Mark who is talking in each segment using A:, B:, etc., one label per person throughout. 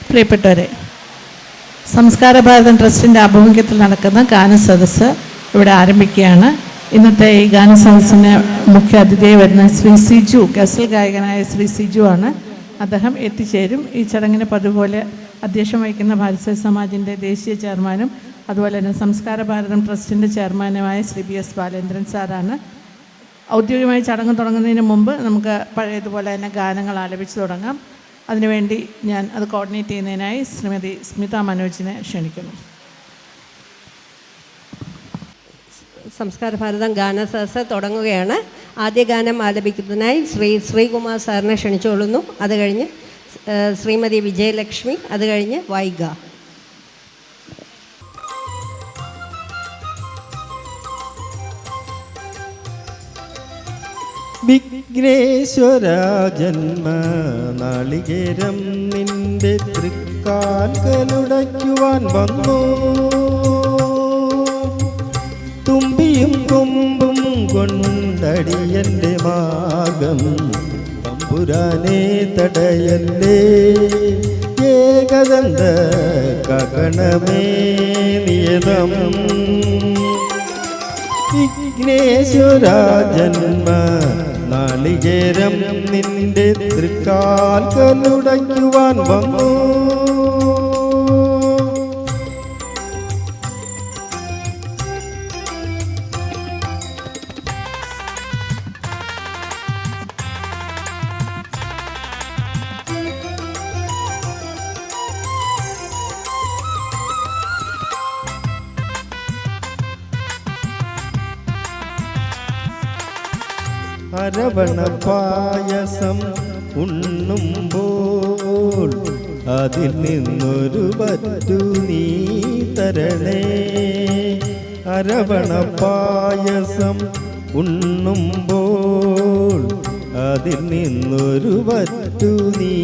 A: പ്രിയപ്പെട്ടവരെ, സംസ്കാര ഭാരതം ട്രസ്റ്റിൻ്റെ ആഭിമുഖ്യത്തിൽ നടക്കുന്ന ഗാനസദസ്സ് ഇവിടെ ആരംഭിക്കുകയാണ്. ഇന്നത്തെ ഈ ഗാനസദസ്സിന് മുഖ്യ അതിഥിയായി വരുന്ന ശ്രീ സിജു, ഗസൽ ഗായകനായ ശ്രീ സിജു ആണ്. അദ്ദേഹം എത്തിച്ചേരും. ഈ ചടങ്ങിന് പതുപോലെ അധ്യക്ഷം വഹിക്കുന്ന ഭാരതീയ സമാജിൻ്റെ ദേശീയ ചെയർമാനും അതുപോലെ തന്നെ സംസ്കാര ഭാരതം ട്രസ്റ്റിൻ്റെ ചെയർമാനുമായ ശ്രീ BS ബാലേന്ദ്രൻ സാറാണ്. ഔദ്യോഗികമായി ചടങ്ങ് തുടങ്ങുന്നതിന് മുമ്പ് നമുക്ക് പഴയതുപോലെ തന്നെ ഗാനങ്ങൾ ആലപിച്ച് തുടങ്ങാം. അതിനുവേണ്ടി ഞാൻ അത് കോർഡിനേറ്റ് ചെയ്യുന്നതിനായി ശ്രീമതി സ്മിത മനോജിനെ ക്ഷണിക്കുന്നു.
B: സംസ്കാര ഭാരതം ഗാനസദസ്സ് തുടങ്ങുകയാണ്. ആദ്യ ഗാനം ആലപിക്കുന്നതിനായി ശ്രീകുമാർ സാറിനെ ക്ഷണിച്ചുകൊള്ളുന്നു. അത് കഴിഞ്ഞ് ശ്രീമതി വിജയലക്ഷ്മി, അത് കഴിഞ്ഞ് വൈഗ.
C: വിഘ്നേശ്വര ജന്മ നാളികേരം നിന്റെ തൃക്കാൽകളുടയ്ക്കുവാൻ വന്നു. തുമ്പിയും കൊമ്പും കൊണ്ടടിയൻ്റെ മാർഗം തമ്പുരാനെ തടയല്ലേ. ഏകദന്ത കകണമേ നിയതം വിഘ്നേശ്വര ജന്മ നാളികേരം നിന്റെ തൃക്കാൽകളുടയ്ക്കുവാൻ വന്നു. അരവണ പായസം ഉണ്ണുമ്പോൾ അതിൽ നിന്നൊരു പറ്റു നീ തരണേ. അരവണ പായസം ഉണ്ണുമ്പോൾ അതിൽ നിന്നൊരു പറ്റു നീ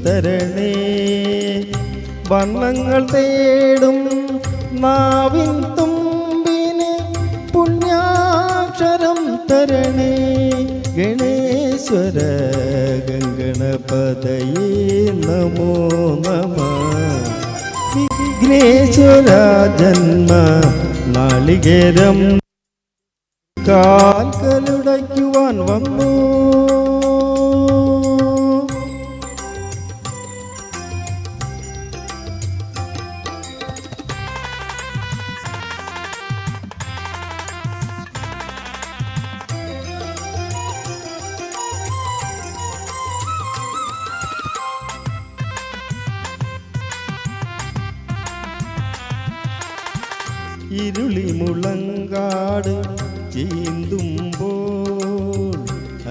C: തരണേ. വർണ്ണങ്ങൾ തേടും നാവിൻ തുമ്പിന് പുണ്യാക്ഷരം തരണേ. ഗണേശ്വര ഗംഗണപതയേ നമോ നമഃ. വിഘ്നേശ്വര ജന്മ നാളികേരം കാൽകളുടയ്ക്കുവാൻ വന്നു. ഇരുളി മുളങ്കാട് ചീന്തുമ്പോൾ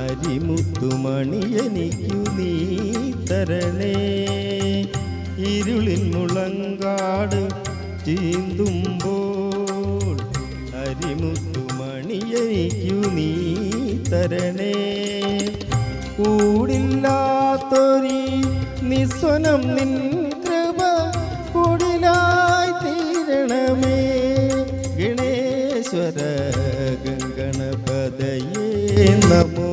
C: അരിമുത്തുമണി എനിക്കു നീ തരണേ. ഇരുളിൽ മുളങ്കാട് ചീന്തുമ്പോൾ അരിമുത്തുമണി എനിക്കു നീ തരണേ. കൂടില്ലാത്തൊരീ നിസ്വനം നിൻ കൃപ കുടിലായി തീരണമേ. ഗണേശ്വര ഗംഗണപതയേ നമോ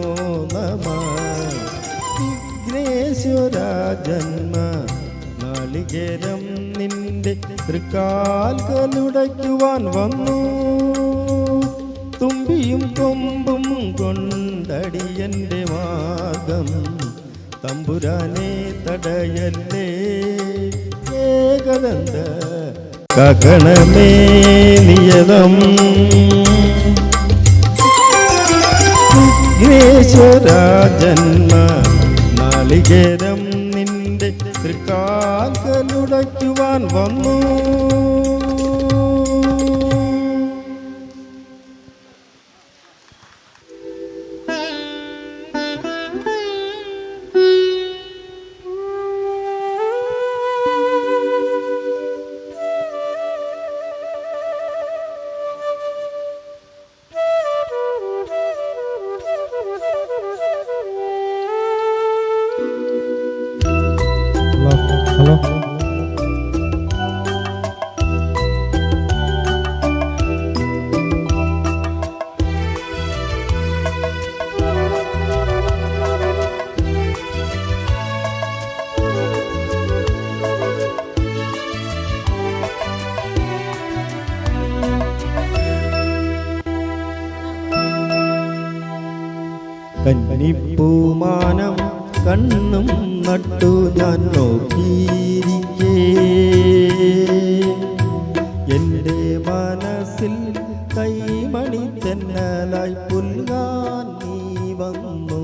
C: നമഃ. വിഘ്നേശ്വര ജന്മ നാളികേരം നിന്റെ തൃക്കാൽകളുടയ്ക്കുവാൻ വന്നു. തുമ്പിയും കൊമ്പും കൊണ്ടടിയൻ്റെ മാർഗം തമ്പുരാനെ തടയല്ലേ. ഏകദന്ത കകണമേ നിയതം വിഘ്നേശ്വര ജന്മ നാളികേരം നിന്റെ തൃക്കാൽകളുടയ്ക്കുവാൻ വന്നു. കന്നിപ്പൂമാനം കണ്ണും നട്ടു ഞാൻ നോക്കിയിരിക്കേ എൻ്റെ മനസ്സിൽ കൈമണി തെന്നലായി പുൽകാൻ നീ വന്നു.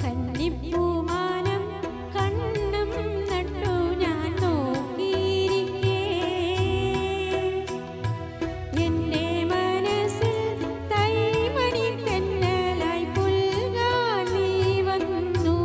D: കന്നിപ്പൂമാനം കണ്ണും നട്ടു ഞാൻ നോക്കിയിരിക്കേ എൻ്റെ മനസ്സിൽ തൈമണി തെന്നലായി പുൽകാൻ നീ വന്നു.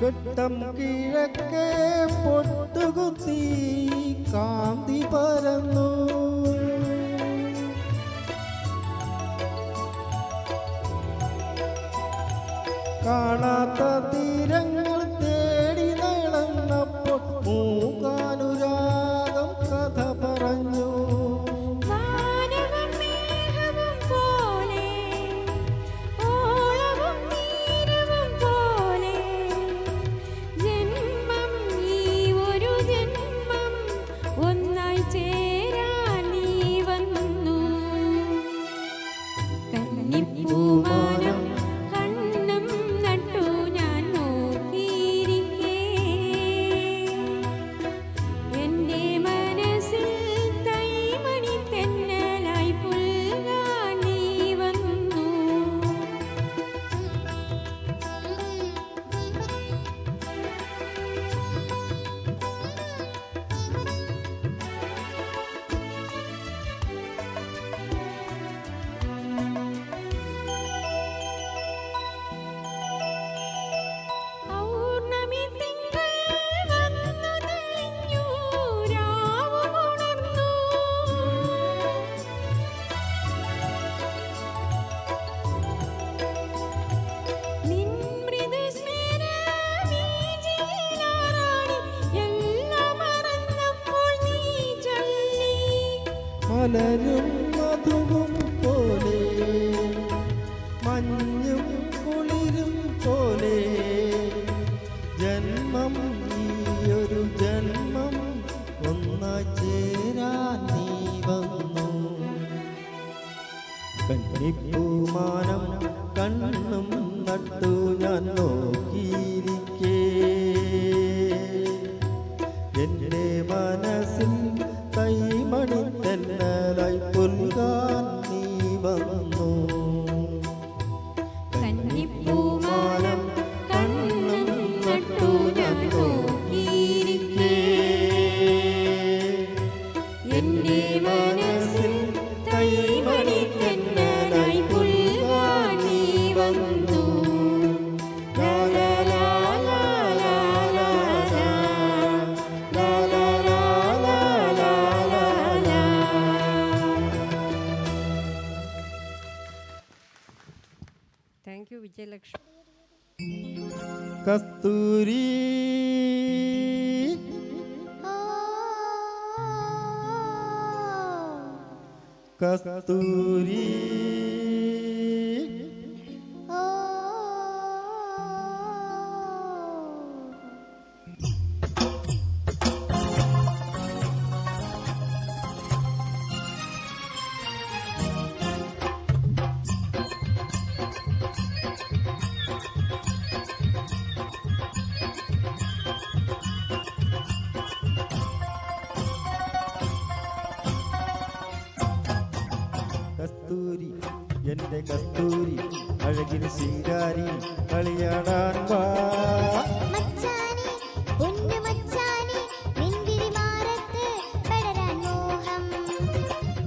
C: വെട്ടം കിഴക്കേ പൊട്ടുകുത്തി കാന്തി പരന്നു. കാണാത്ത തീരങ്ങൾ തേടി നടന്നപ്പോൾ മൂകാനുരാഗം കഥ പറഞ്ഞു.
D: വാനവും മേഘവും പോലെ ഓളവും നീരവും പോലെ ജന്മം ഈ ഒരു ജന്മം ഒന്നായി ചേരാൻ നീ വന്നു. കന്നിപ്പൂമാനം കണ്ണും നട്ടു ഞാൻ നോക്കിയിരിക്കേ എൻ്റെ മനസ്സിൽ തൈമണി തെന്നലായി പുൽകാൻ നീ വന്നു. പൗർണമി തിങ്കൾ വന്നു തെളിഞ്ഞു രാവുമുണർന്നു. നിൻ മൃദുസ്മേരവീചിയിലാറാടി എല്ലാം മറന്നപ്പോൾ നീ ചൊല്ലി.
C: മലരും മധുവും പോലെ മഞ്ഞും കുളിരും പോലെ ജന്മം ഈയൊരു ജന്മം ഒന്നായി ചേരാൻ നീ വന്നു. കന്നിപ്പൂമാനം കണ്ണും നട്ടു ഞാൻ നോക്കിയിരിക്കേ എൻ്റെ മനസ്സിൽ കൈമണി തെന്നലായി പുൽകാൻ നീ വന്നു.
D: കന്നിപ്പൂമാനം കണ്ണും നട്ടു ഞാൻ നോക്കിയിരിക്കേ എൻ്റെ മനസ്സിൽ തൈമണി തെന്നലായി പുൽകാൻ നീ വന്നു. ലാ ലാ ലാ ലാ ലാ ലാ ലാ. ലാ ലാ ലാ ലാ ലാ ലാ ലാ.
B: Thank you Vijayalakshmi.
C: കസ്തൂരി കസ്തൂരി കസ്തൂരി എൻ്റെ കസ്തൂരി അഴകിന് ശിങ്കാരി കളിയാടാൻ വാ.
E: മച്ചാനെ പൊന്നു മച്ചാനെ നിന്തിരി മാറത്ത് പടരാൻ മോഹം.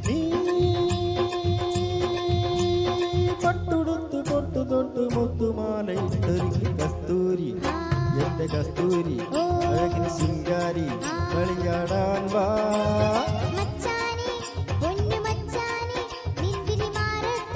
C: നീ പട്ടുടുത്ത് പൊട്ടു തൊട്ട് മുത്തുമാലയിട്ടൊരുങ്ങി കസ്തൂരി എൻ്റെ കസ്തൂരി അഴകിന് ശിങ്കാരി കളിയാടാൻ വാ.
E: മച്ചാനെ പൊന്നു മച്ചാനെ നിന്തിരി മാറത്ത്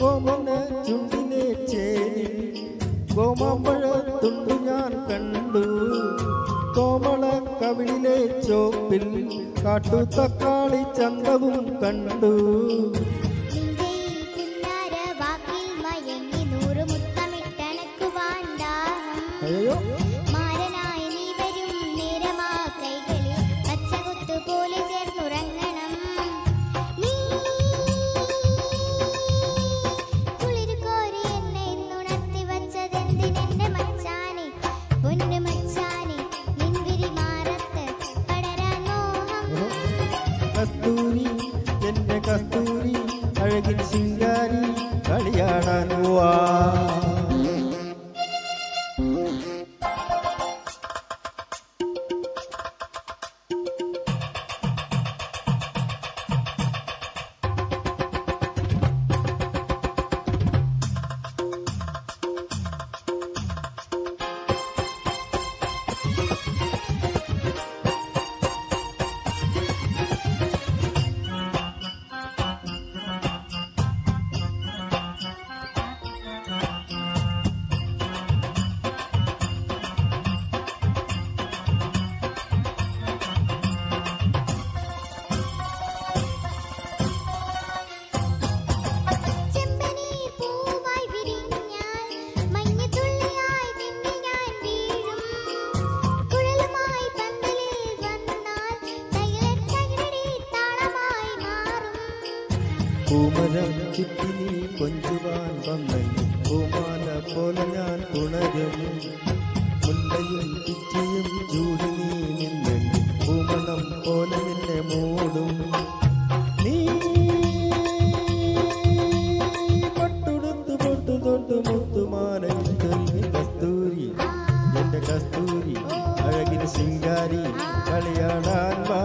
C: കോമന ചുണ്ടിലെ ചേരിൽ കോമാമ്പഴത്തുണ്ടു ഞാൻ കണ്ടു. കോമള കവിളിലെ ചോപ്പിൽ കാട്ടുതക്കാളി ചന്തവും കണ്ടു.
E: നിന്റെ ഈ പുന്നാര വാക്കിൽ മയങ്ങി 100 മുത്തമിട്ടണക്കുവാൻ ദാഹം.
C: അയ്യോ
E: മാരനായി നീ വരും നേരമാ കൈകളിൽ പച്ചകുത്തു പോലെ ചേർന്നുറങ്ങണം. നീ കുളിരു കോരി എന്നെ ഇന്നുണർത്തി വച്ചതെന്തിനെന്റെ മച്ചാനെ, പൊന്നു മച്ചാനെ, നിൻവിരി മാറത്ത് പടരാൻ മോഹം.
C: കസ്തൂരി എന്റെ കസ്തൂരി അഴകിൻ ശിങ്കാരി കളിയാടാൻ പോവാ.
E: ചെമ്പനീർ പൂവായി വിരിഞ്ഞാൽ മഞ്ഞത്തുള്ളിയായി നിന്നിൽ ഞാൻ വീഴും. കുഴലുമായി പന്തലിൽ വന്നാൽ തകിലടി താളമായി മാറും.
C: പൂമരം ചുറ്റി നീ കൊഞ്ചുവാൻ വന്നെങ്കിൽ പൂമാല പോലെ ഞാൻ ഉണരും. മുല്ലയും പിച്ചിയും ചൂടി നീ നിന്നെങ്കിൽ പൂമണം പോലെ നിന്നെ മൂടും. നീ പട്ടുടുത്ത് പൊട്ടു തൊട്ട് മുത്തുമാലയിട്ട് കസ്തൂരി എന്റെ കസ്തൂരി അഴകിന് ശിങ്കാരി കളിയാടാൻ വാ.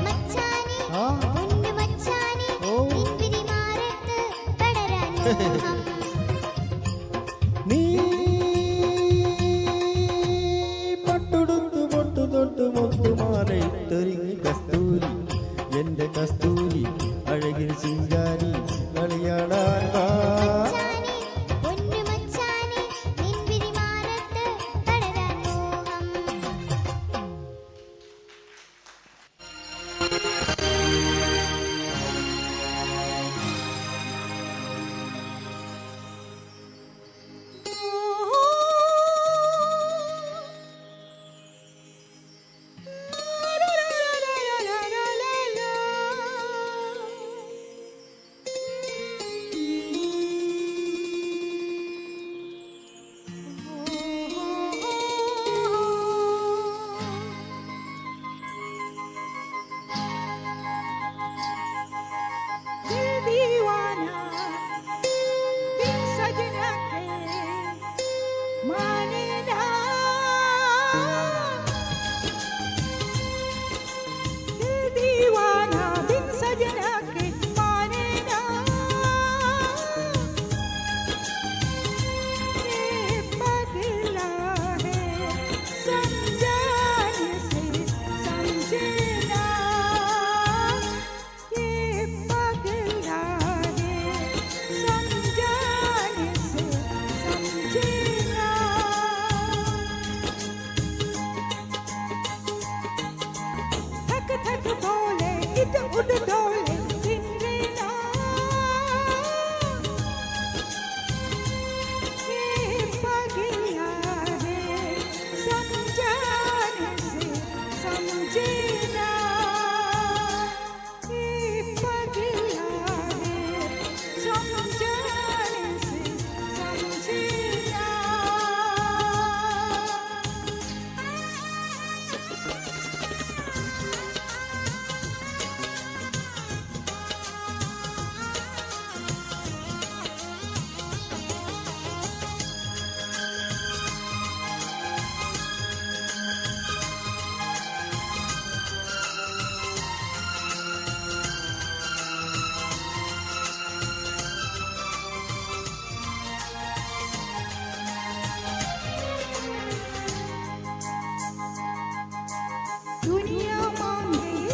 E: മച്ചാനെ,
C: ആ
E: പൊന്നു മച്ചാനെ,
C: ഓ.
E: നിൻവിരി മാറത്ത് പടരാൻ മോഹം.
C: നീ പട്ടുടുത്ത് പൊട്ടു തൊട്ട് മുത്തുമാലയിട്ടൊരുങ്ങി കസ്തൂരി എന്റെ കസ്തൂരി അഴകിൽ ശിങ്കാരി കളിയാടാൻ വാ.
E: മച്ചാനെ, പൊന്നു മച്ചാനെ, നിൻവിരി മാറത്ത് പടരാൻ മോഹം.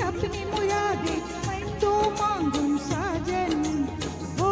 F: अपनी मुरादे मैं तो मांगूं साजन, हो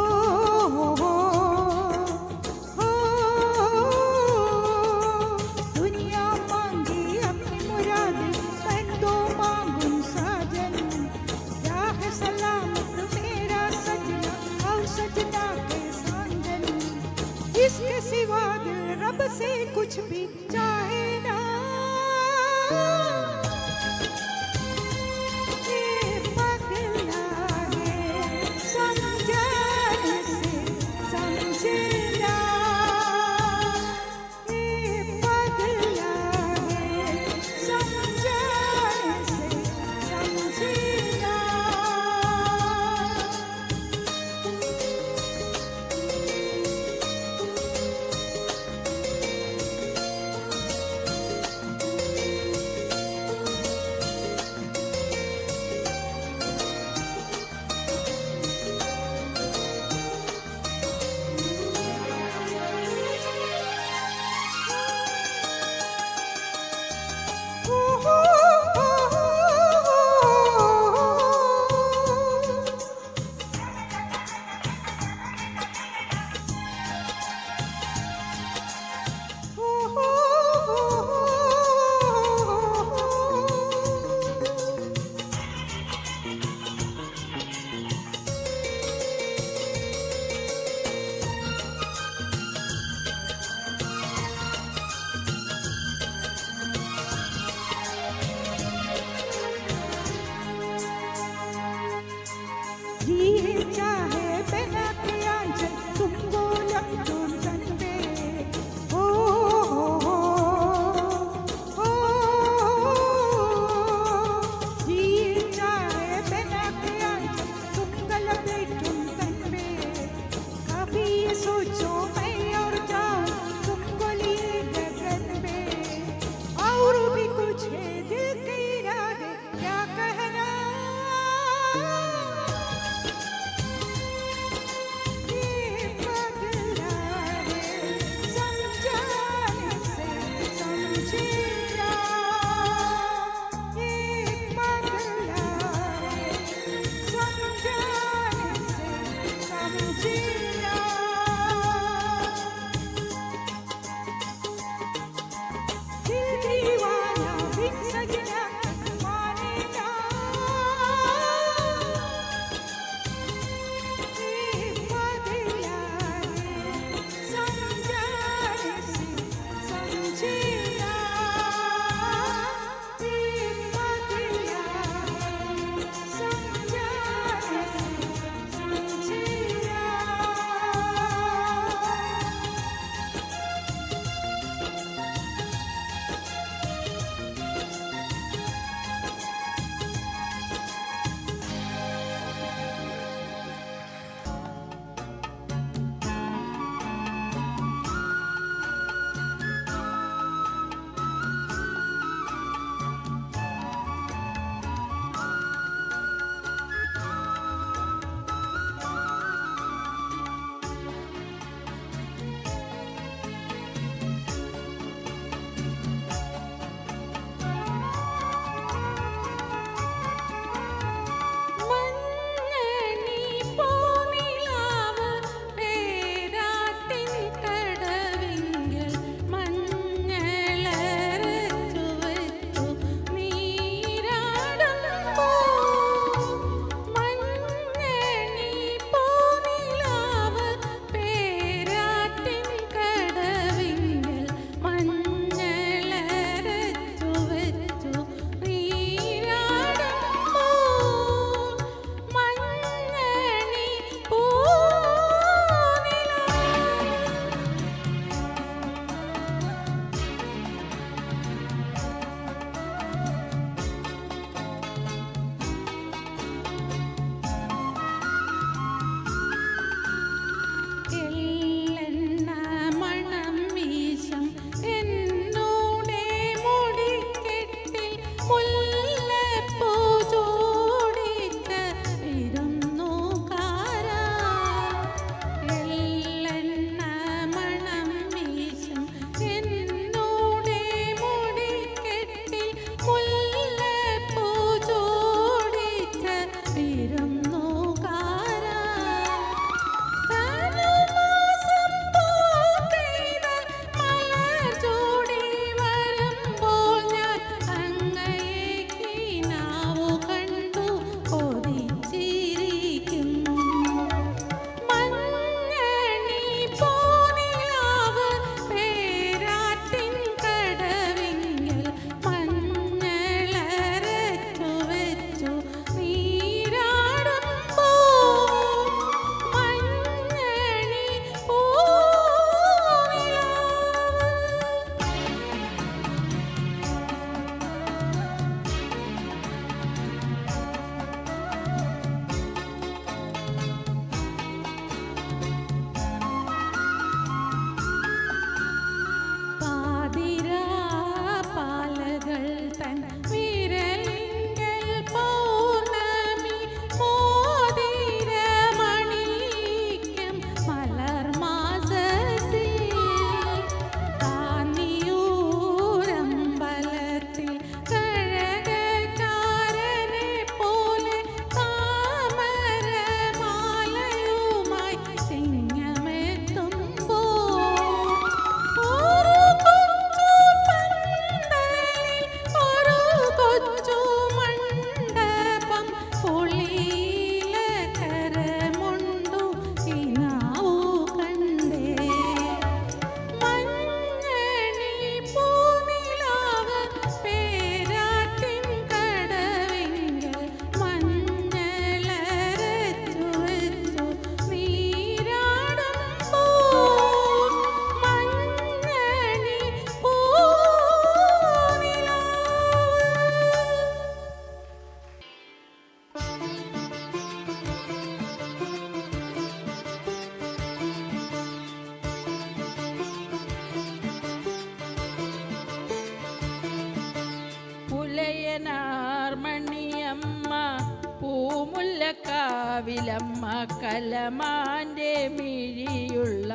A: പൂമുല്ലക്കാവിലമ്മ കലമാൻ്റെ മിഴിയുള്ള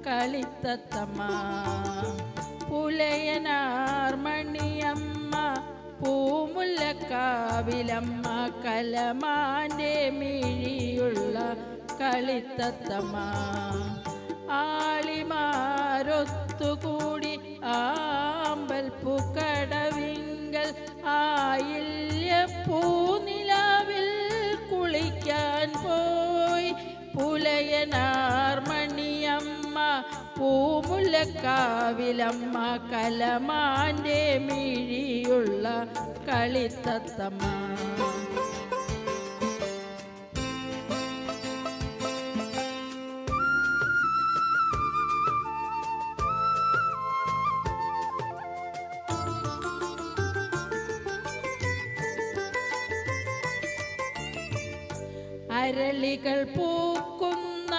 A: കളിത്തത്തമ്മ പുലയനാർമണിയമ്മ പൂമുല്ലക്കാവിലമ്മ കലമാൻ്റെ മിഴിയുള്ള കളിത്തത്തമ്മ ആളിമാരൊത്തുകൂടി ആമ്പൽപ്പൂക്കടവിങ്കൽ ആയില്യ പൂനിലാവിൽ കുളിക്കാൻ പോയി പുലയനാർമണിയമ്മ പൂമുല്ലക്കാവിലമ്മ കലമാൻ്റെ മിഴിയുള്ള കളിത്തത്തമ്മ അരളികൾ പൂക്കുന്ന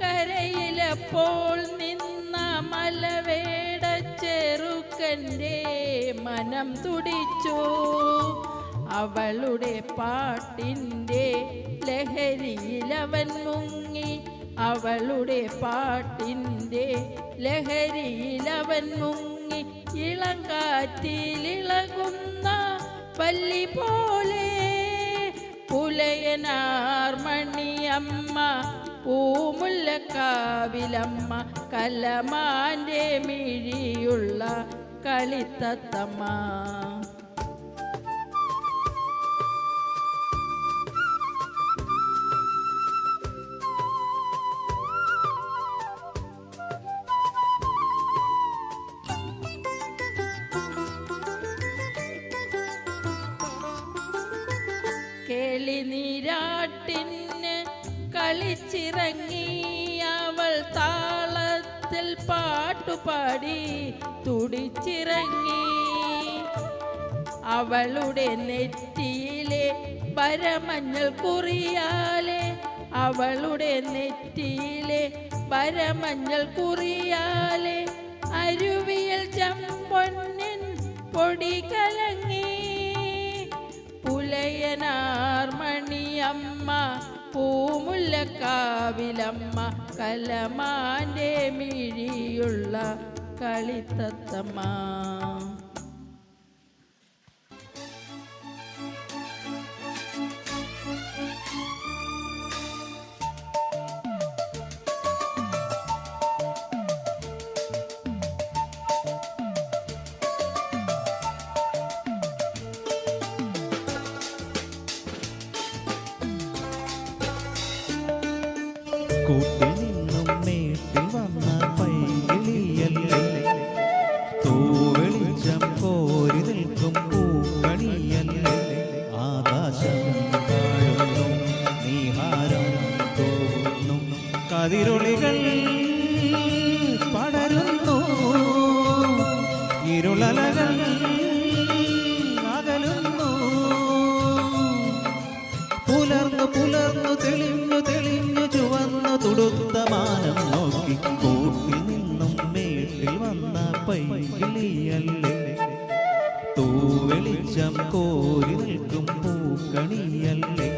A: കരയിലപ്പോൾ നിന്ന മലവേട ചെറുക്കൻ്റെ മനം തുടിച്ചു അവളുടെ പാട്ടിൻ്റെ ലഹരിയിലവൻ മുങ്ങി അവളുടെ പാട്ടിൻ്റെ ലഹരിയിലവൻ മുങ്ങി ഇളങ്കാറ്റിലിളകുന്ന പല്ലി പോലെ പുലയനാർമണിയമ്മ പൂമുല്ലക്കാവിലമ്മ കലമാൻ്റെ മിഴിയുള്ള കളിത്തത്തമ്മ കേളിനീരാട്ടിന് കളിച്ചിറങ്ങി അവൾ താളത്തിൽ പാട്ടുപാടി തുടിച്ചിറങ്ങി അവളുടെ നെറ്റിയിലെ പരമഞ്ഞൾ കുറിയാലെ അവളുടെ നെറ്റിയിലെ പരമഞ്ഞൾ കുറിയാലെ അരുവിയിൽ ചമ്പൊന്നിൻ പൊടി കലങ്ങി പുലയനാർമണിയമ്മ പൂമുല്ലക്കാവിലമ്മ കലമാൻ്റെ മിഴിയുള്ള കളിത്തത്തമ്മ
C: കൂട്ടിൽ നിന്നും മേട്ടിൽ വന്ന പൈകിളിയല്ലേ തൂവെളിച്ചം കോരി നിൽക്കും പൂക്കണിയല്ലേ ആകാശം താഴുന്നു നീഹാരം തോന്നുന്നു കതിരൊളികൾ പടരുന്നു ഇരുളലകൾ അകലുന്നു പുലർന്നു പുലർന്നു തെളിഞ്ഞു തെളിഞ്ഞു ചുവന്നു തുടുത്ത മാനം നോക്കി കൂട്ടിൽ നിന്നും മേട്ടിൽ വന്ന പൈകിളിയല്ലേ തൂവെളിച്ചം കോരി നിൽക്കും പൂക്കണിയല്ലേ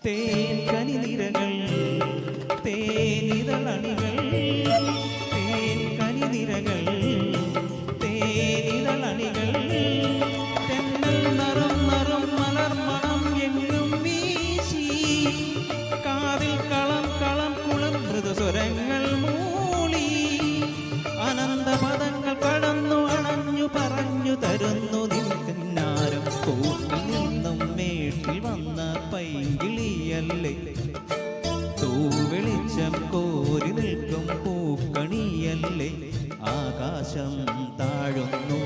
C: തേൻകനിനിരകൾ തേനിതളണികൾ തേൻകനിനിരകൾ തേനിതളണികൾ തെന്നൽ നറും നറും മലർമണം എങ്ങും വീശി കാതിൽ കളം കളം കുളം മൃദുസ്വരങ്ങൾ മൂളി അനന്തപദങ്ങൾ കടന്നു അണഞ്ഞു പറഞ്ഞു തരുന്നു നിന്നാരം കൂട്ടിൽ നിന്നും മേട്ടിൽ വന്ന പൈങ്കിളിയല്ലേ തൂവെളിച്ചം കോരി നിൽക്കും പൂക്കണിയല്ലേ ആകാശം താഴുന്നു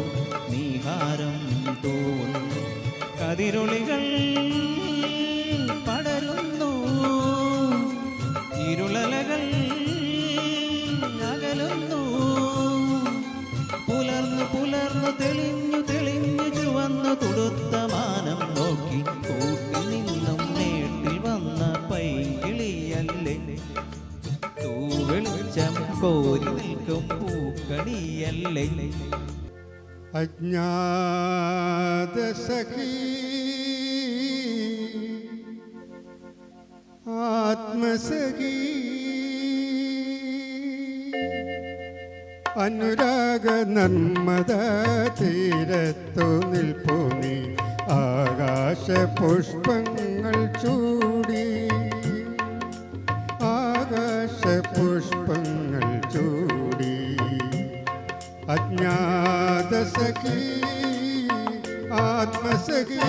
C: നീഹാരം തൂവുന്നു കതിരൊളികൾ പടരുന്നു ഇരുളലകൾ അകലുന്നു പുലർന്നു പുലർന്നു തെളിഞ്ഞു തെളിഞ്ഞു ചുവന്നു തുടുത്ത മാനം നോക്കി കൂട്ടിൽ നിന്നും നേട്ടിൽ വന്ന പൈങ്കിളിയല്ലേ തൂവെളിച്ചം കോരി നിൽക്കും പൂക്കണിയല്ലേ
F: അജ്ഞാതസഖി ആത്മസഖി അനുരാഗ നർമ്മദ തീരത്തു നിൽപ്പു നീ ആകാശ പുഷ്പങ്ങൾ ചൂടി ആകാശ പുഷ്പങ്ങൾ ചൂടി അജ്ഞാതസഖി ആത്മസഖി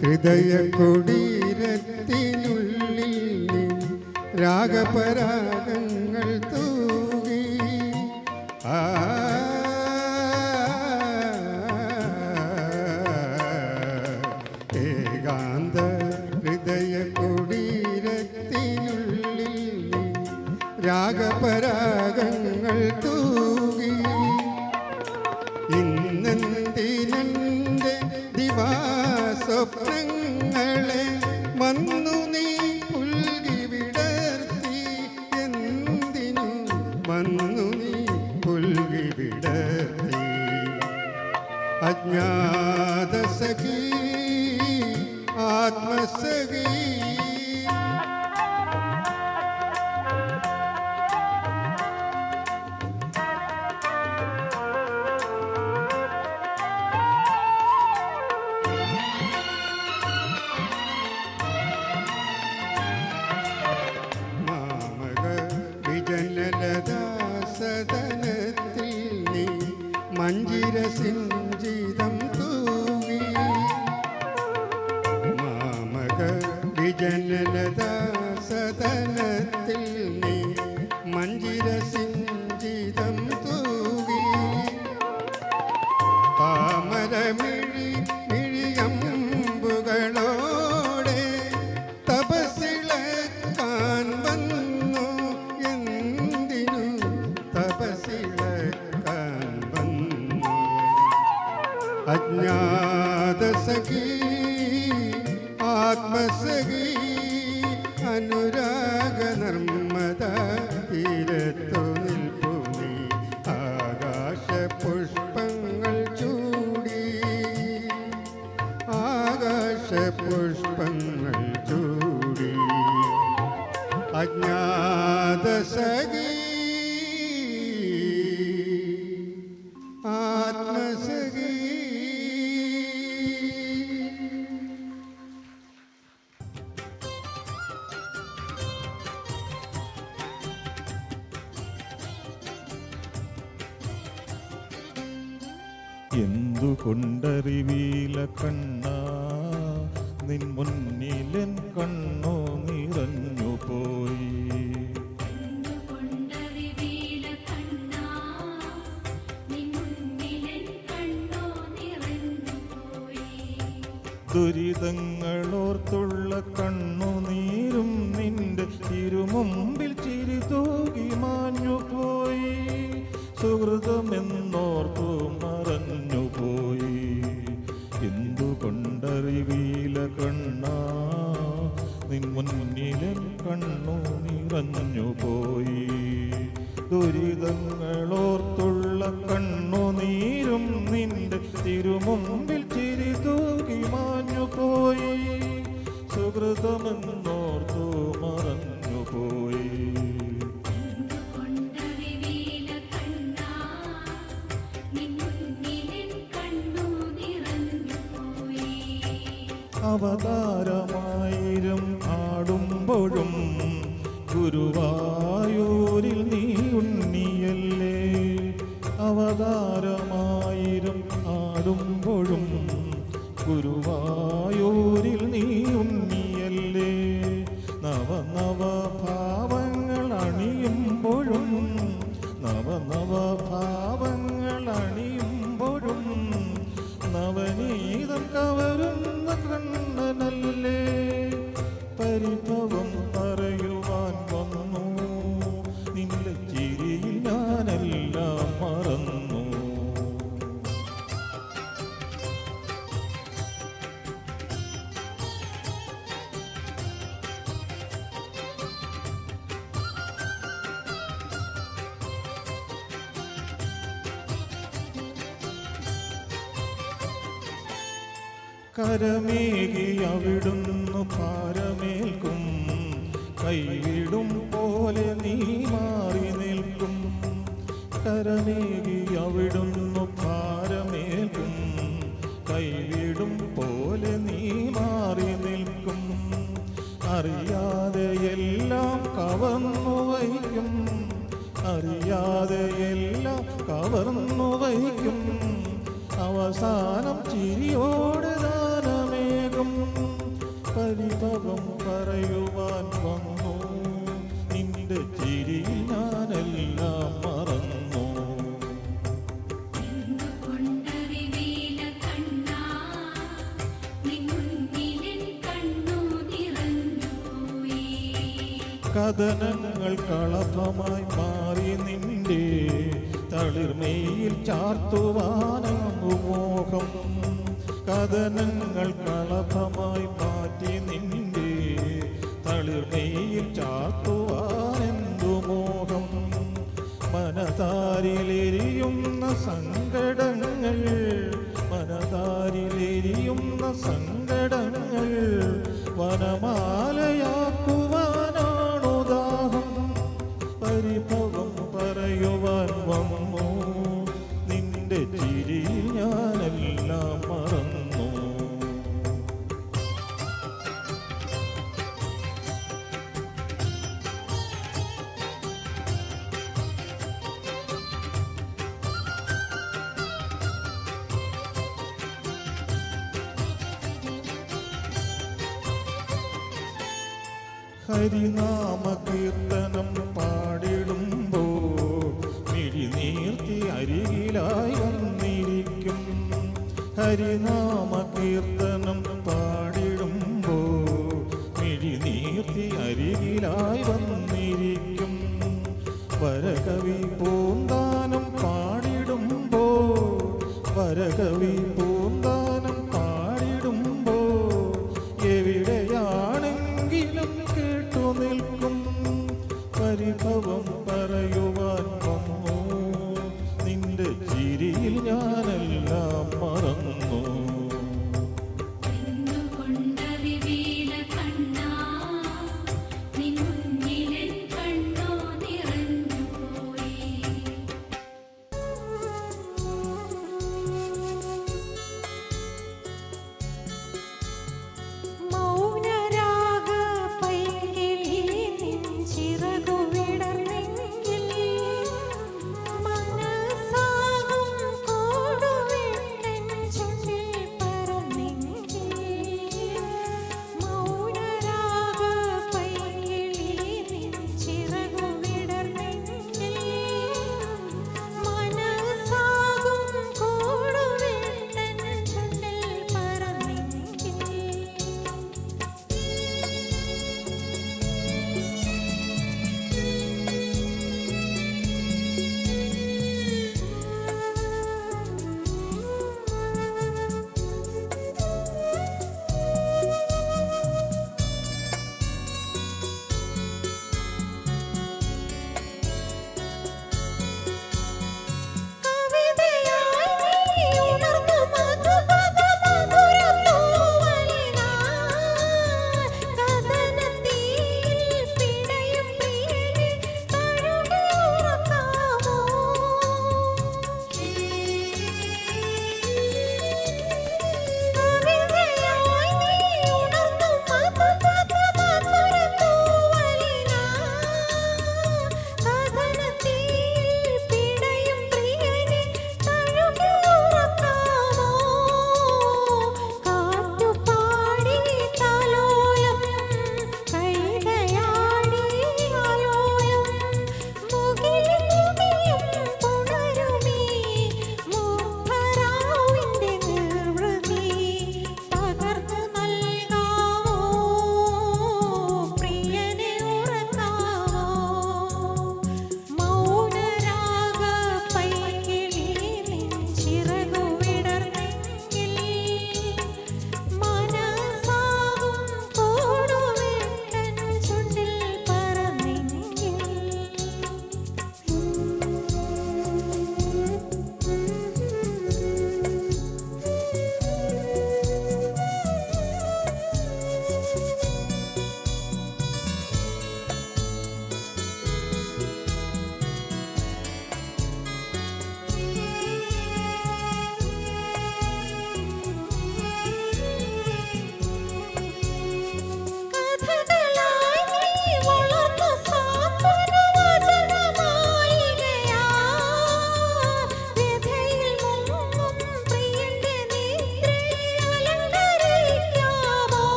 F: ഹൃദയ കുടീരത്തിനുള്ളിൽ രാഗപരാഗങ്ങൾ തൂകി ഏകാന്ത ഹൃദയ കുടീരത്തിനുള്ളിൽ രാഗപരാഗങ്ങൾ തൂകി ഇന്നെന്തിനെന്റെ ദിവാസ്വപ്നങ്ങളെ വന്നു നീ പുൽകി വിടർത്തി എന്തിനു വന്നു നീ പുൽകി വിടർത്തി അജ്ഞാതസഖി ആത്മസഖി സദനത്തിൽ നീ മഞ്ജിരസിഞ്ചിതം തൂവി മാമക വിജനലതാ സദനത്തിൽ നീ മഞ്ജിരസിഞ്ചിതം തൂവി താമരമിഴി മിഴിയമ്പുകളോടെ തപസ്സിളക്കാൻ വന്നു എന്തിനു തപസ്സിളക്കാൻ വന്നു അജ്ഞാതസഖി ആത്മസഖി അനുരാഗ നർമ്മദ തീരത്തു നിൽപ്പു നീ ആകാശ പുഷ്പങ്ങൾ ചൂടി ആകാശ പുഷ്പങ്ങൾ ചൂടി അജ്ഞാതസഖി ആത്മസഖി
C: എന്തുകൊണ്ടറിവീല കണ്ണ നിൻ മുന്നിലെൻ കണ്ണോ നിറഞ്ഞു പോയി ദുരിതങ്ങളോർത്തുള്ള കണ്ണുനീരും നിന്റെ തിരുമുമ്പിൽ ചിരി തൂകി മാഞ്ഞുപോയി സുഹൃതമെന്നോർത്തു മറഞ്ഞുപോയി എന്തുകൊണ്ടറിവീല കണ്ണുനീരും നിന്റെ തിരുമുമ്പിൽ ചിരി തൂകി മാഞ്ഞുപോയി. സുഹൃതമെന്നോർത്തു മറഞ്ഞുപോയി. അവതാരമായിരം ആടുമ്പോഴും ഗുരുവായൂരിൽ നീ ഉണ്ണിയല്ലേ. അവതാരമായിരം ആടുമ്പോഴും ഗുരുവായൂരിൽ നീ ഉണ്ണിയല്ലേ. നവനവ ഭാവങ്ങൾ അണിയുമ്പോഴും നവനവ ഭാവങ്ങൾ അണിയുമ്പോഴും നവനീതം കവരുന്ന കണ്ണനല്ലേ. പരിഭവം പറയുവാൻ വന്നു നിന്റെ ചിരിയിൽ ഞാനെല്ലാം മറന്നു. കരമേകി അവിടുന്നു ഭാരമേൽക്കും. കൈവിടും പോലെ നീ മാറി നിൽക്കും. കരമേകി അവിടുന്നു ഭാരമേൽക്കും. കൈവിടും പോലെ നീ മാറി നിൽക്കും. അറിയാതെ എല്ലാം കവർന്നു വയ്ക്കും. അറിയാതെ എല്ലാം കവർന്നു വയ്ക്കും. അവസാനം ചിരിയോട് ദാനമേകും. പരിഭവം പറയുവാൻ വന്നു നിന്റെ ചിരിയിൽ ഞാനെല്ലാം മറന്നു. കഥനങ്ങൾ കളഭമായി മാറി നിന്റെ തളിർമയിൽ ചാർത്തുവാനാകും മോഹം. കഥനങ്ങൾ കളഭമായി മാറ്റി നിന്റെ തളിർമയിൽ ചാർത്തുവാനെന്തു മോഹം. മനതാരിലെരിയുന്ന സങ്കടങ്ങൾ മനതാരിലെരിയുന്ന സങ്കടങ്ങൾ വനമാലയാക്കുവാനാണു ദാഹം. പരിഭവം പറയുവാൻ വന്നു നിന്റെ ചിരിയിൽ ഞാനെല്ലാം മറന്നു. ഹരിനാമ കീർത്തനം പാടിടുമ്പോൾ മിഴിനീർത്തി അരികിലായി വന്നിരിക്കും. ഹരിനാമ കീർത്തനം പാടിടുമ്പോൾ മിഴിനീർത്തി അരികിലായി വന്നിരിക്കും. വരകവി പൂന്താനം പാടിടുമ്പോൾ വരകവി പൂന്താനം പാടിടുമ്പോൾ എവിടെയാണെങ്കിലും കേട്ടു നിൽക്കും. പരിഭവം പറയുവാൻ വന്നു നിന്റെ ചിരിയിൽ ഞാനെല്ലാം മറന്നു.
D: മനസ്സാകും കോടു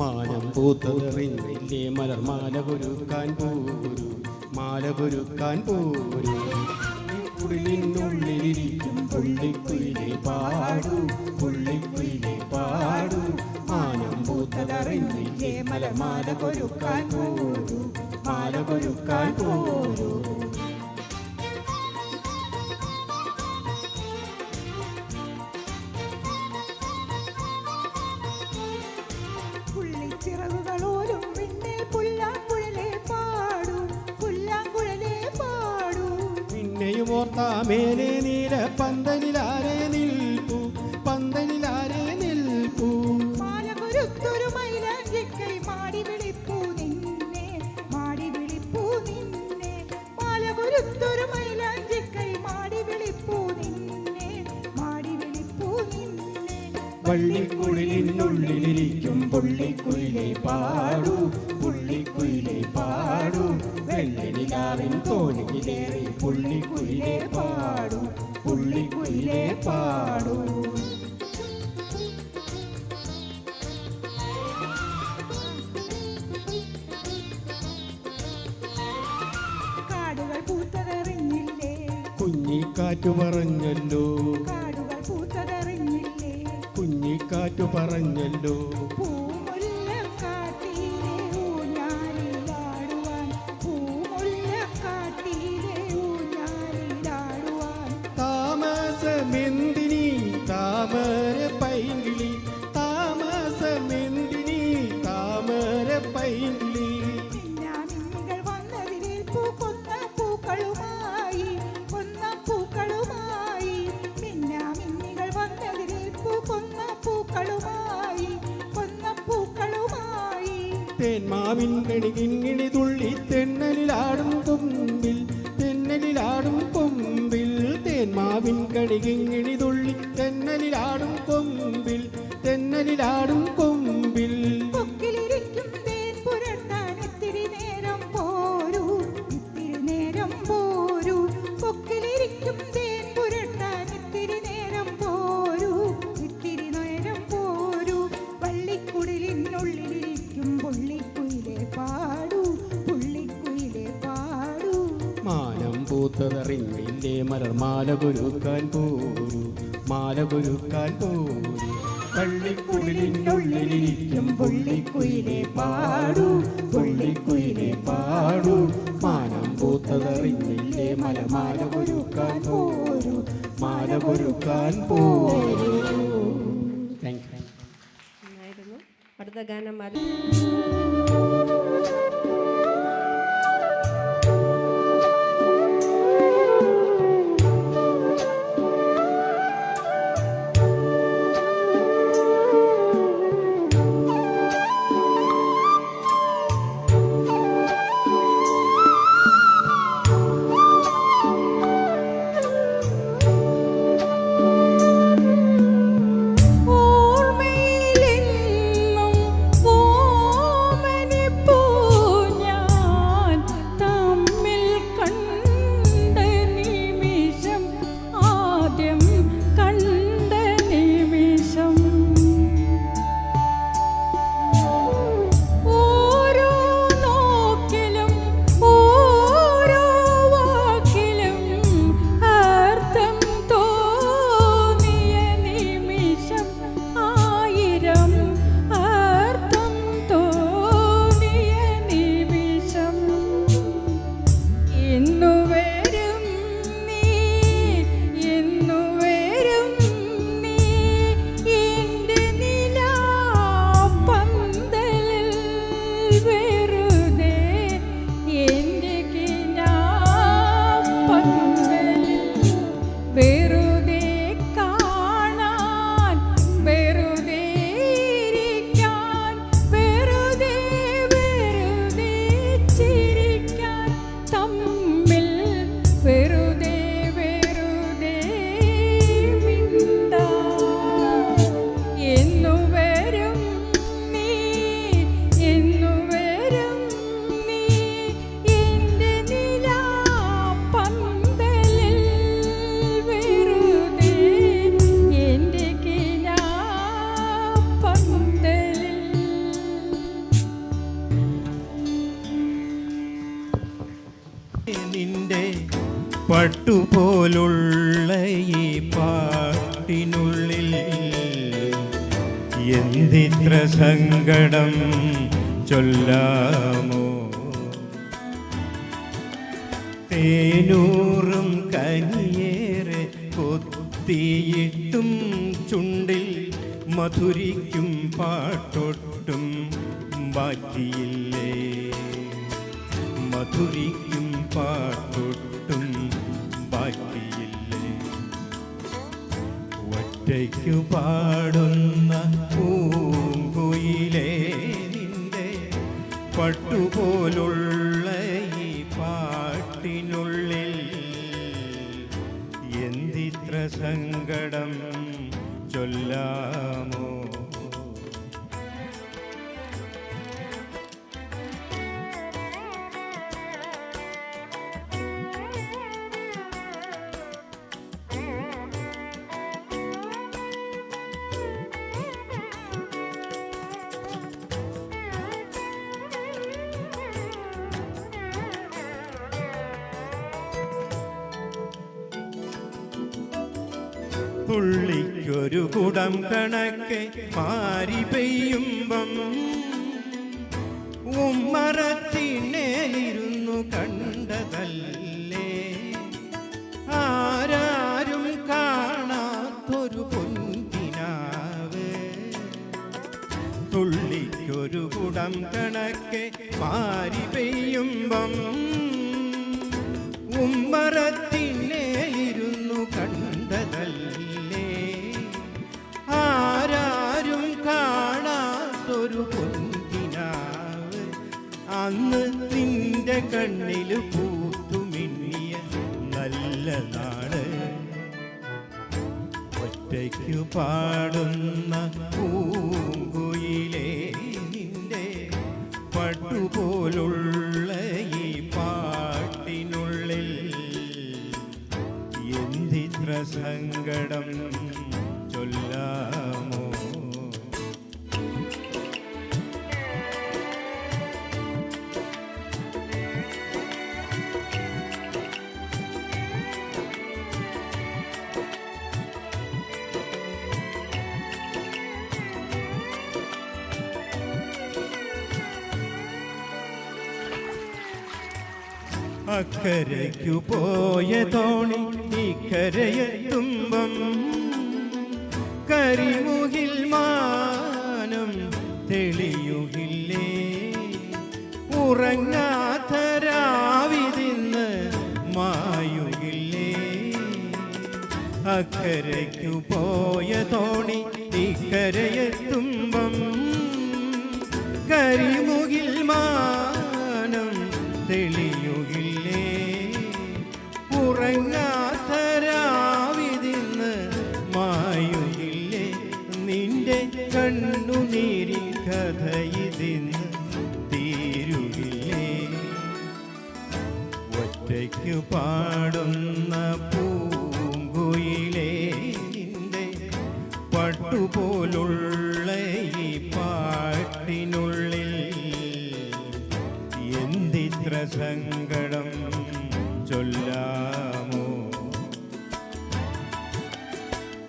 G: മാനം പൂത്തതെറിഞ്ഞില്ലേ മലർമാല പൊരുക്കാൻ പോരു, മാല പൊരുക്കാൻ പോരു. കുടിലിനുള്ളിലിരിക്കും പുള്ളിക്കുയിലെ പാടു, പുള്ളിക്കുയിലെ പാടു. മാനം പൂത്തതറിഞ്ഞില്ലേ മലർമാല പൊരുക്കാൻ പോരു, മാല പൊരുക്കാൻ പോരു.
H: പുള്ളിച്ചിറകുകളോലും പിന്നെ പുല്ലാങ്കുഴലേ പാടൂ, പുല്ലാങ്കുഴലേ പാടൂ.
G: പിന്നെയും ഓർത്താ മേലെ നീല പന്തലിലാരെ നിൽപ്പു, പന്തലിലാരെ നിൽപ്പു.
H: മാലകൊരുത്തൊരു മൈലാഞ്ചിക്കൈ മാടി വിളിപ്പൂ നിന്നെ, മാടി വിളിപ്പൂ നിന്നെ. മാലകൊരുത്തൊരു മൈലാഞ്ചിക്കൈ മാടി വിളിപ്പൂ നിന്നെ, മാടി വിളിപ്പൂ നിന്നെ.
G: വള്ളിക്കുഴലിനുള്ളിലിരിക്കും പുള്ളിക്കുയിലെ പാടു, പുള്ളിക്കുയിലെ പാടു. വെള്ളിനിലാവിൻ തോണിയിലേറി പുള്ളിക്കുയിലെ പാടു, പുള്ളിക്കുയിലെ പാടു.
H: കാടുകൾ പൂത്തതെറിഞ്ഞില്ലേ,
G: കുഞ്ഞിക്കാറ്റു പറഞ്ഞല്ലോ,
H: കാടുകൾ പൂത്തതെറിഞ്ഞില്ലേ.
G: കുഞ്ഞിക്കാറ്റു പറഞ്ഞല്ലോ.
H: പൂമുല്ലക്കാട്ടിലെ ഊഞ്ഞാലിലാടുവാൻ, പൂമുല്ലക്കാട്ടിലെ ഊഞ്ഞാലിലാടുവാൻ.
G: താമസമെന്തിനി താമര പൈങ്കിളി, താമസമെന്തിനി താമര പൈങ്കിളി.
H: മിന്നാമിന്നികൾ വന്നതിൽ പൂക്കൊന്ന പൂക്കളുമായി, കൊന്ന പൂക്കളുമായി. മിന്നാമിന്നികൾ വന്നതിൽ പൂക്കൊന്ന പൂക്കളുമായി, കൊന്ന പൂക്കളുമായി.
G: തേന്മാവിൻ കണികിങ്ങിണി തുള്ളി തെന്നലിലാടും കൊമ്പിൽ, തെന്നലിലാടും കൊമ്പിൽ. തേന്മാവിൻ കണികിങ്ങിണി തുള്ളി തെന്നലിലാടും കൊമ്പിൽ, തെന്നലിലാടും കൊമ്പിൽ.
H: കൊക്കിലിരിക്കും തേൻ പുരട്ടാൻ ഇത്തിരി നേരം പോരൂ, ഇത്തിരി നേരം പോരൂ. കൊക്കിലിരിക്കും തേൻ പുരട്ടാൻ ഇത്തിരി നേരം പോരൂ, ഇത്തിരി നേരം പോരൂ. പള്ളിക്കുടിലിനുള്ളിലിരിക്കും പുള്ളിക്കുയിലെ പാടൂ, പുള്ളിക്കുയിലെ പാടൂ.
G: മാനം പൂത്തതറിഞ്ഞില്ലേ മലർമാല പൊരുക്കാൻ പോരു, മാല പൊരുക്കാൻ പോരു. പള്ളിക്കുടിലിനുള്ളിലിരിക്കും പുള്ളിക്കുയിലെ പാടു, പുള്ളിക്കുയിലെ പാടു. മാനം പൂത്തതറിഞ്ഞില്ലേ മലർമാല പൊരുക്കാൻ പോരു, മാല പൊരുക്കാൻ പോരു. Thank you.
B: നന്നായിരുന്നു. അടുത്ത ഗാനം
H: ഓർമ്മയിലെന്നും ഓമനിപ്പൂ
F: പട്ടുപോലുള്ള ഈ പാട്ടിനുള്ളിൽ എന്തിത്ര സങ്കടം ചൊല്ലാമോ. തേനൂറും കനിയേറെ കൊത്തിയിട്ടും ചുണ്ടിൽ മധുരിക്കും പാട്ടൊട്ടും ബാക്കിയില്ലേ. മധുരിക്കും പാട്ടൊട്ടും ബാക്കിയില്ലേ. ഒറ്റയ്ക്കു പാടുന്ന പൂങ്കുയിലേ നിന്റെ പട്ടുപോലുള്ള ഈ പാട്ടിനുള്ളിൽ എന്തിത്ര സങ്കടം ചൊല്ലാമോ. തുള്ളിക്കൊരു കുടം കണക്കെ മാരി പെയ്യുമ്പം ഉമ്മറത്തിനേലിരുന്നു കണ്ടതല്ലേ. ആരാരും കാണാത്തൊരു പൊൻകിനാവ്. തുള്ളിക്കൊരു കുടം കണക്കെ മാരി പെയ്യുമ്പം ഉമ്മറത്തിനേലിരുന്നു കണ്ടതല്ലേ. ആരാരും കാണാത്തൊരു പൊൻകിനാവ്. അന്ന് നിന്റെ കണ്ണിൽ പൂത്തുമിന്നിയ നല്ല നാട്. ഒറ്റയ്ക്കു പാടുന്ന പൂങ്കുയിലേ നിന്റെ പട്ടുപോലുള്ള ഈ പാട്ടിനുള്ളിൽ എന്തിത്ര സങ്കടം ചൊല്ലാമോ. അക്കരയ്ക്കു പോയ തോണി ഇക്കരയെത്തുമ്പം കരിമുകിൽ മാനം തെളിയുകില്ലേ. ഉറങ്ങാത്ത രാവിതിന്ന് മായുകില്ലേ. അക്കരയ്ക്കു പോയ തോണി ഇക്കരയെത്തുമ്പം കരിമുകിൽ മാനം തെളിയുകില്ലേ. ഉറങ്ങാത്ത രാവിതിന്ന് മായുകില്ലേ. നിന്റെ കണ്ണുനീരിൻ കഥ ഇതിന്ന് തീരുകില്ലേ. ഒറ്റയ്ക്കു പാടുന്ന പൂങ്കുയിലേ നിന്റെ പട്ടുപോലുള്ള ഈ പാട്ടിനുള്ളിൽ എന്തിത്ര സങ്കടം ചൊല്ലാമോ.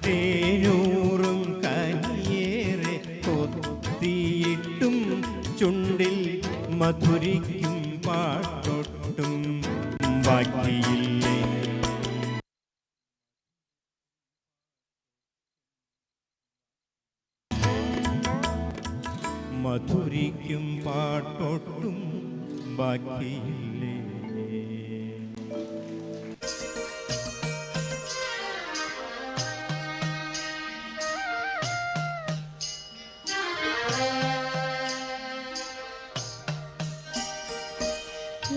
F: തേനൂറും കനിയേറെ കൊത്തിയിട്ടും ചുണ്ടിൽ മധുരിക്കും പാട്ടൊട്ടും ബാക്കിയില്ലേ. മധുരിക്കും പാട്ടൊട്ടും ബാക്കിയില്ലേ.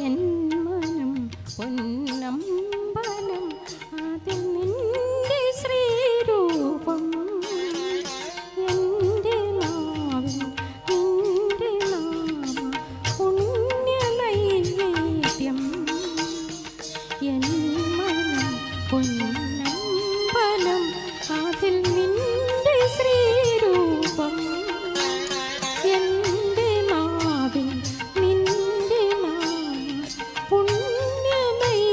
D: എൻ മനം പൊന്നമ്പലം അതിൽ നിന്റെ ശ്രീരൂപം. എൻ്റെ നാവിൽ നിന്റെ നാമം പുണ്യനൈവേദ്യം. എൻ മനം പൊന്നമ്പലം അതിൽ നിന്റെ ശ്രീരൂപം. എൻ്റെ നാവിൽ നിന്റെ നാമം പുണ്യനൈവേദ്യം.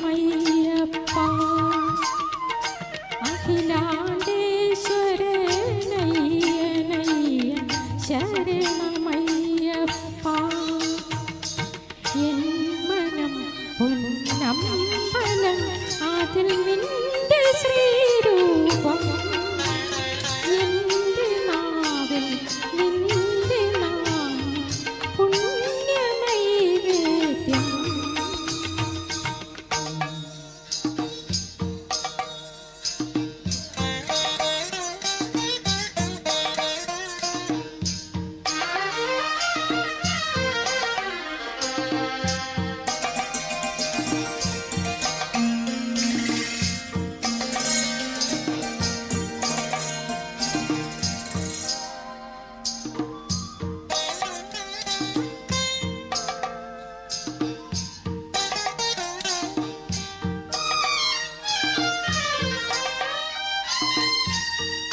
D: ശരണമയ്യപ്പ അഖിലാണ്ടേശ്വരനയ്യനയ്യ ശരണമയ്യപ്പ എൻ മനം പൊന്നമ്പലം അതിൽ നിന്റെ ശ്രീരൂപം എൻ്റെ നാവിൽ നിന്റെ നാമം പുണ്യനൈവേദ്യം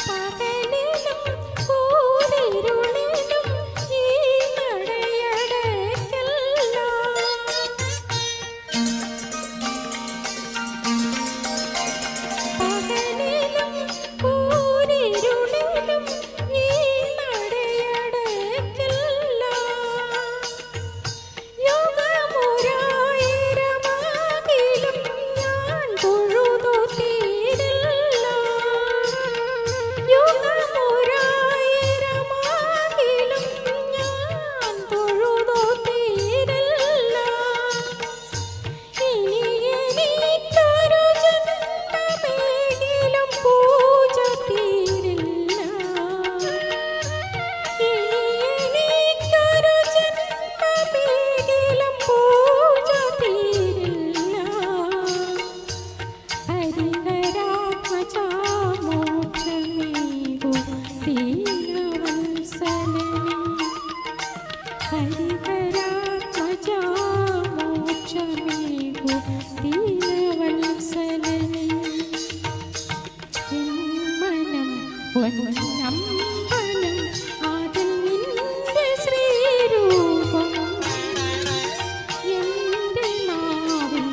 D: പകലിലും കൂരിരുളിലും ഈ നടയടയ്ക്കെല്ലാം പകലിലും കൂരിരുളിലും ഈ നടയടയ്ക്കെല്ലാം യുഗമുരായിരമാകിലും ഞാൻ തൊഴുതു തീരില്ല യുഗമുരായിരമാകിലും ഞാൻ തൊഴുതു തീരില്ല ഇനി എനിക്കൊരു ജന്മമേകിലും പൂജ തീരില്ല ഇനി എനിക്കൊരു ജന്മമേകിലും പൂജ തീരില്ല ഹരിഹരാത്മജാ മോക്ഷമേകു ദീനവത്സലനേ ഹരിഹരാത്മജാ മോക്ഷമേകു ദീനവത്സലനേ എൻ മനം പൊന്നമ്പലം അതിൽ നിന്റെ ശ്രീരൂപം എൻ്റെ നാവിൽ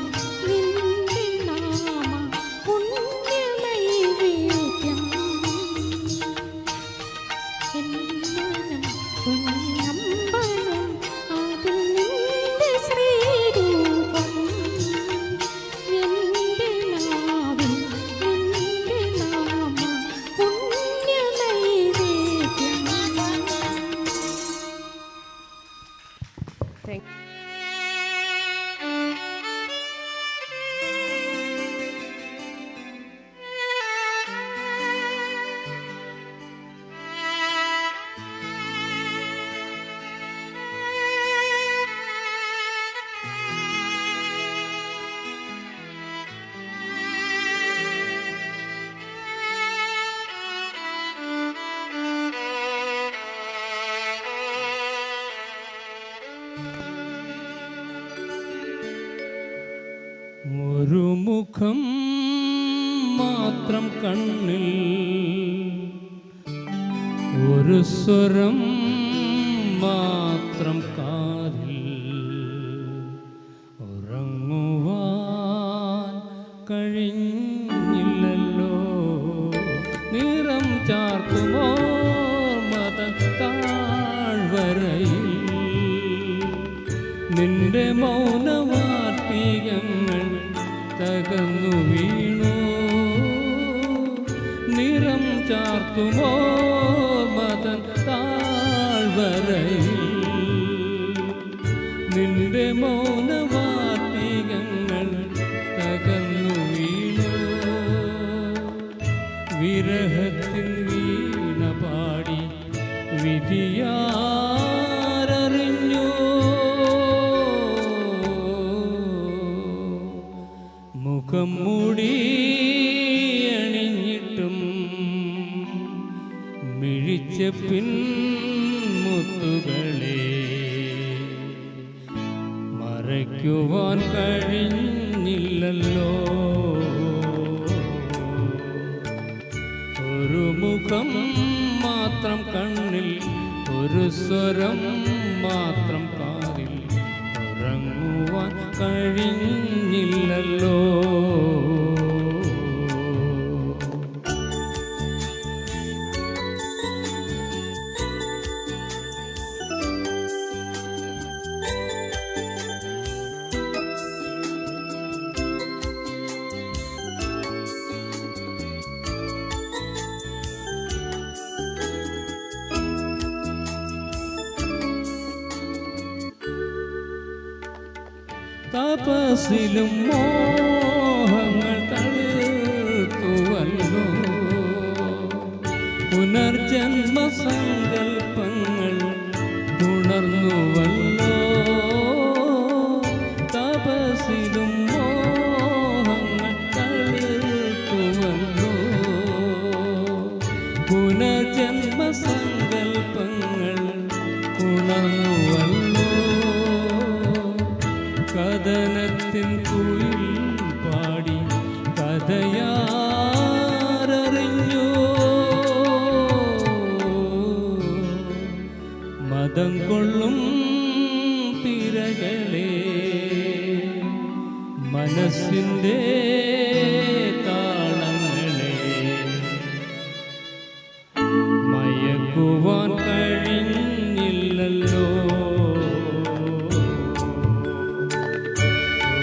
D: നിന്റെ നാമം പുണ്യനൈവേദ്യം എൻ മനം പൊന്നമ്പലം അതിൽ നിന്റെ ശ്രീരൂപം എൻ്റെ നാവിൽ നിന്റെ നാമം പുണ്യനൈവേദ്യം.
B: Thank you.
F: ഒരു മുഖം മാത്രം കണ്ണിൽ, ഒരു സ്വരം മാത്രം കാതിൽ, ഉറങ്ങുവാൻ കഴിഞ്ഞില്ലല്ലോ. നിറം ചാർത്തുമോ മത താഴ്വരയിൽ, നിന്റെ മൗനവാർത്തികങ്ങൾ തകർന്നു വീണു. നിറം ചാർത്തുമോ മതൻ താഴ്വരയിൽ, നിന്റെ മൗനവാർത്തികങ്ങൾ തകർന്നു വീണു. വിരഹത്തിൻ വീണ പാടി വിധിയാരറിഞ്ഞു. മുഖം മൂടി അണിഞ്ഞിട്ടും മിഴിച്ച പിൻമുത്തുകളെ മറയ്ക്കുവാൻ കഴിഞ്ഞില്ലല്ലോ. ഒരു മുഖം മാത്രം കണ്ണിൽ, ഒരു സ്വരം മാത്രം കാതിൽ, ഉറങ്ങുവാൻ കഴിഞ്ഞില്ലല്ലോ. തപസ്സിലും മോഹങ്ങൾ തളുത്തുവല്ലോ, പുനർജന്മ സങ്കൽപ്പങ്ങൾ ഉണർന്നുവല്ലോ. തപസ്സിലും മോഹങ്ങൾ തളുത്തുവല്ലോ, പുനർജന്മ സങ്കൽപ്പങ്ങൾ ഉണർന്നുവല്ലോ. കഥനത്തിൻ കുയിൽ പാടി കഥയാരറിഞ്ഞു, മതം കൊള്ളും തിരകളെ മനസ്സിൻ്റെ താളങ്ങളെ മയക്കുവാൻ കഴിഞ്ഞില്ലല്ലോ.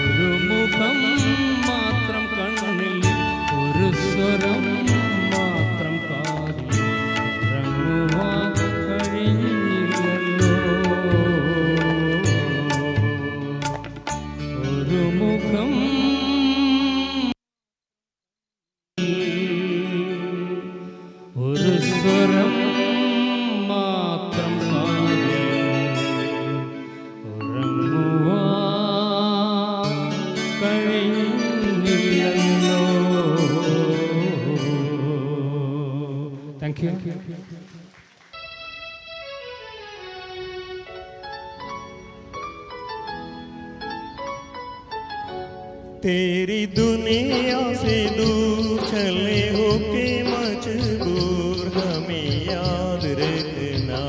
F: ഒരു മുഖം മാത്രം കണ്ണിൽ, ഒരു സ്വരം മാത്രം കാതിൽ, ഉറങ്ങുവാൻ കഴിഞ്ഞില്ലല്ലോ. ഒരു മുഖം, ഒരു സ്വരം മാത്രം കാതിൽ, ഉറങ്ങുവാൻ കഴിഞ്ഞില്ലല്ലോ. Thank you.
C: तेरी दुनिया से दूर चले होके मजबूर हमें याद रखना.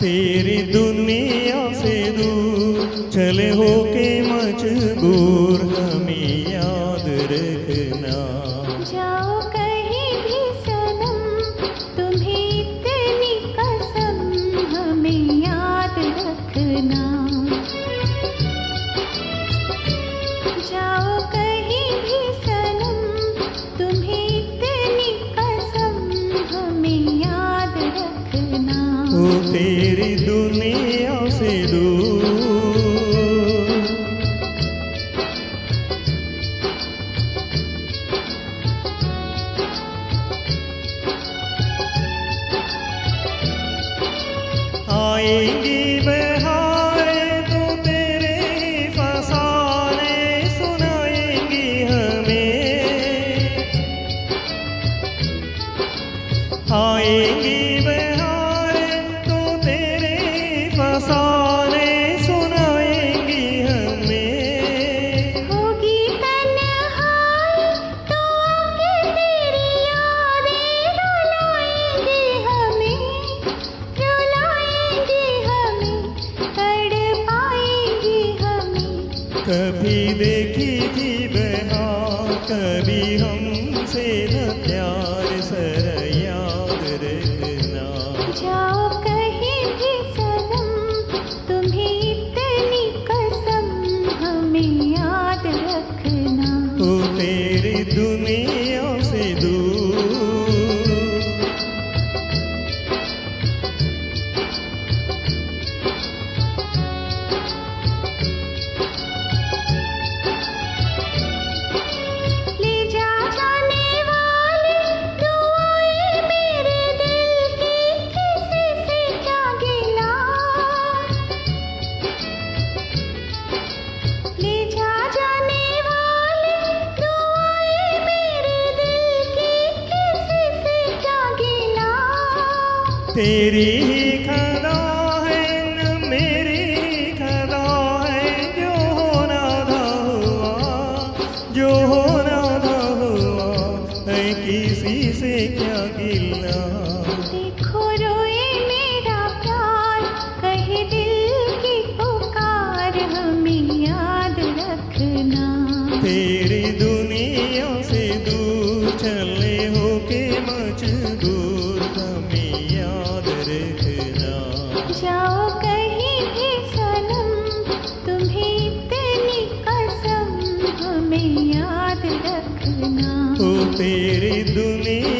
C: तेरी दुनिया से दूर चले होके मजबूर हमें याद रखना.
D: जाओ कहीं भी सनम, तुम्हें इतनी कसम हमें याद रखना. जाओ कहीं भी सनम, तुम्हें इतनी कसम हमें याद रखना.
C: ओ तेरी दुनिया से दूर आएंगी बहारें तो तेरे फसाने सुनाएंगी हमें. आएंगी बहारें तो तेरे फसाने सुनाएंगी हमें.
D: होगी तन्हाई तो आके तेरी यादें रुलाएंगी हमें, रुलाएंगी हमें, तड़पाएंगी हमें.
C: कभी देखी थी बहार, कभी हमसे न प्यार, सर याद रखना.
D: जाओ कहीं भी सनम, तुम्हें इतनी कसम हमें याद रखना.
C: ओ तेरी दुनिया से दूर
D: ले जा जाने वाले दुआएं मेरे दिल की, किसी से क्या गिला. ले जा जाने वाले दुआएं मेरे दिल की, किसी से क्या गिला.
C: तेरी ही खदा है न मेरी खदा है, जो होना था हुआ, जो होना था हुआ है, किसी से क्या गिला.
D: देखो रोए मेरा प्यार, कहे दिल की पुकार हमें याद रखना.
C: तेरी दुनिया से दूर चले होके मजबूर हमें याद रखना.
D: जाओ कहीं भी सनम, तुम्हें इतनी कसम हमें याद रखना.
C: ओ तेरी दुनिया